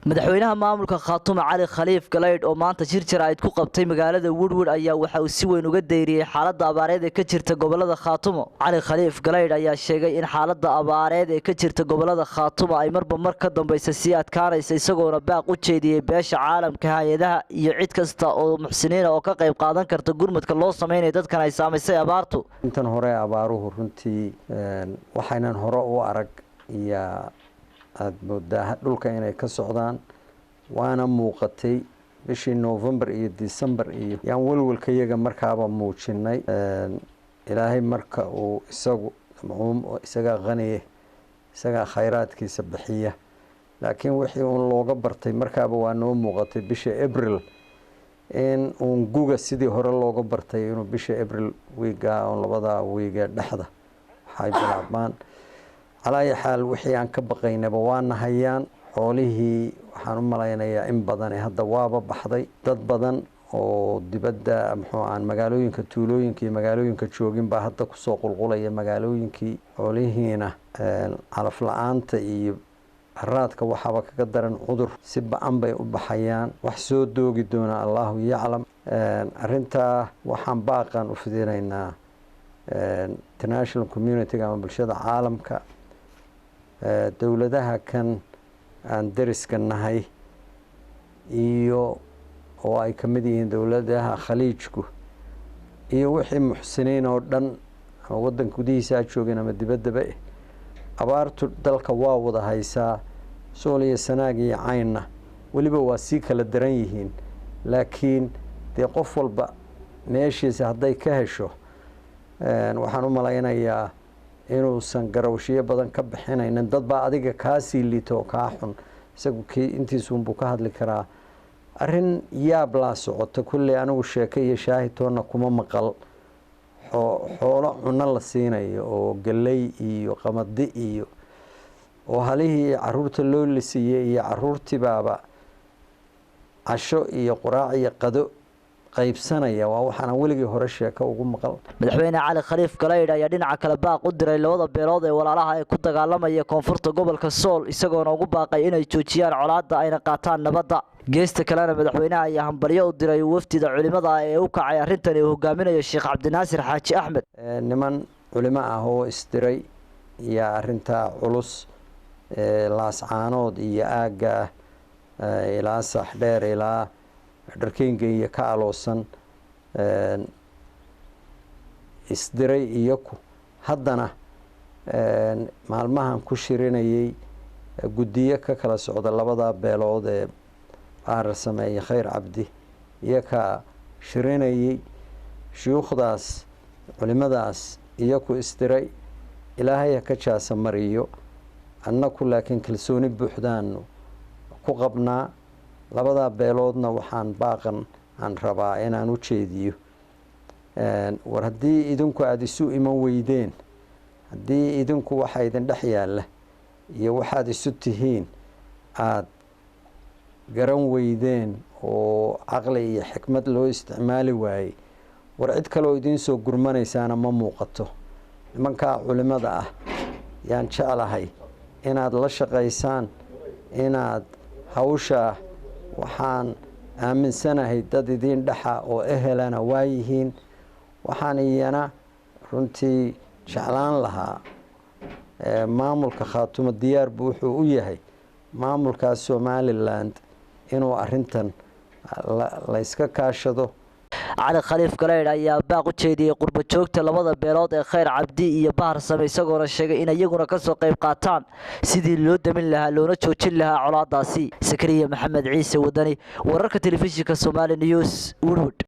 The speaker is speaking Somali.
madaxweynaha maamulka Khaatumo Cali Khaliif Galeyd oo maanta shir jaraa'id ku qabtay magaalada Woodward ayaa waxa uu si weyn uga deyriyay xaaladda abaareed ee ka jirta gobolada Khaatumo. Cali Khaliif Galeyd ayaa sheegay in xaaladda abaareed ee ka jirta gobolada Khaatumo ay marba mar ka dambaysa sii adkaanayso isagoona baaq u jeediyay beesha caalamka, hay'adaha iyo cid kasta oo muxsiniin oo ka qayb qaadan karta gurmadka loo sameeyo dadkan ay saameysay abaartu. intan hore abaaruhu runtii waxaynan hore u arag iyo aad moodaa dhulka inay ka socdaan waana muuqatay bishii November iyo December iyo yaan walwalka iyaga markaaba muujinay ilaahay marka uu isaga qaniye isaga khayraadkiisa bixiya laakiin wixii uu looga bartay markaaba waa noo muuqatay bishii April in uu guga sidii hore looga bartay inuu bishii April wiiga oo labada wiiga dhaxda waxay bilaabmaan على حال وحي عن كبقينا بوانا هيان حوله وحنو ملاينا إن بدن هذا وابا بحضي ضد بدن ودبدا محو عن مقالوين كتولوين كي مقالوين كتشوجين بحضا كسوق الغولية مقالوين كي حوله هنا على فلان تي الرات كوحبك قدرن عذر سب أنبي وبحيان وحسود دوغي دون الله يعلم أرنتا وحن باقا وفدينا international community كما بالشدة عالم ك دولتها كان عن درس كنهاي إيو أو أي كمدين دولتها خليجكو إيو وحي محسنين أردن ودن كوديسا شوقنا مدبد بقى أبارتو دالك واوضا هايسا سولي سناقي عيننا ولي بواسيكا لدرينيهين لكن دي قفل بقى ماشي هداي كهشو waxaan u malaynayaa inuusan garawshiyo badan ka bixinaynin dad baa adiga ka sii liito ka xun isagu intiisuun buu ka hadli karaa arin yaab la socoto kulli anigu sheekay iyo shaahitoona kuma maqal xoolo cunna la siinayo oo galay iyo qamadi iyo oo halihii caruurta loo lisiyay iyo caruurtii baaba casho iyo quraac iyo qado qaybsanaya waa waxaan weligii hore sheeka ugu maqal madaxweyne Cali Khaliif Galeyd ayaa dhinaca kale baaq u diray labada beelood ee walaalaha ay ku dagaalamaya koonfurta gobolka Sool isagoona ugu baaqay inay joojiyaan colaadda ayna qaataan nabadda geesta kalena madaxweynaha ayaa hambalyo u diray wafdida culimada ee u kacay arintan ee hogaaminayo Sheekh Cabdinaasir Xaaji Axmed niman culimo ah oo isdiray iyo arinta culus laascaanood iyo aaga ilaa saxdheer ilaa dharkeenga iyo ka aloosan isdiray iyaku haddana maalmahan ku shirinayay gudiyo ka kala socda labada beelood ee Bahar Sameeye Khayr Cabdi iyaka shirinayay shuyuukhdaas culimadaas iyaku isdiray ilaahay ka jaasa mariyo annaku laakiin kalsooni buuxdaan ku qabnaa labada beeloodna waxaan baaqan aan rabaa inaan u jeediyo war haddii idinku aad isu iman weydeen haddii idinku waxa idin dhex yaala iyo waxaad isu tihiin aad garan weydeen oo caqli iyo xikmad loo isticmaali waayey war cid kale oo idin soo gurmanaysaana ma muuqato nimanka culimada ah yaan jeclahay inaad la shaqaysaan inaad hawsha waxaan aaminsanahay dad idin dhaxa oo ehelana waayihiin waxaan iyana runtii jeclaan lahaa maamulka Khaatumo diyaar buu wuxuu u yahay maamulka Somaliland inuu arintan la iska kaashado Cali Khaliif Galeyd ayaa baaq u jeediyay qurbo joogta labada beelood ee Khayr Cabdi iyo Bahar Sameeye isagoona sheegay in iyaguna ka soo qayb qaataan sidii loo damin lahaa loona joojin lahaa colaadaasi Sakariya Maxamed Ciise Wadani wararka telefishinka Somali News Woodward.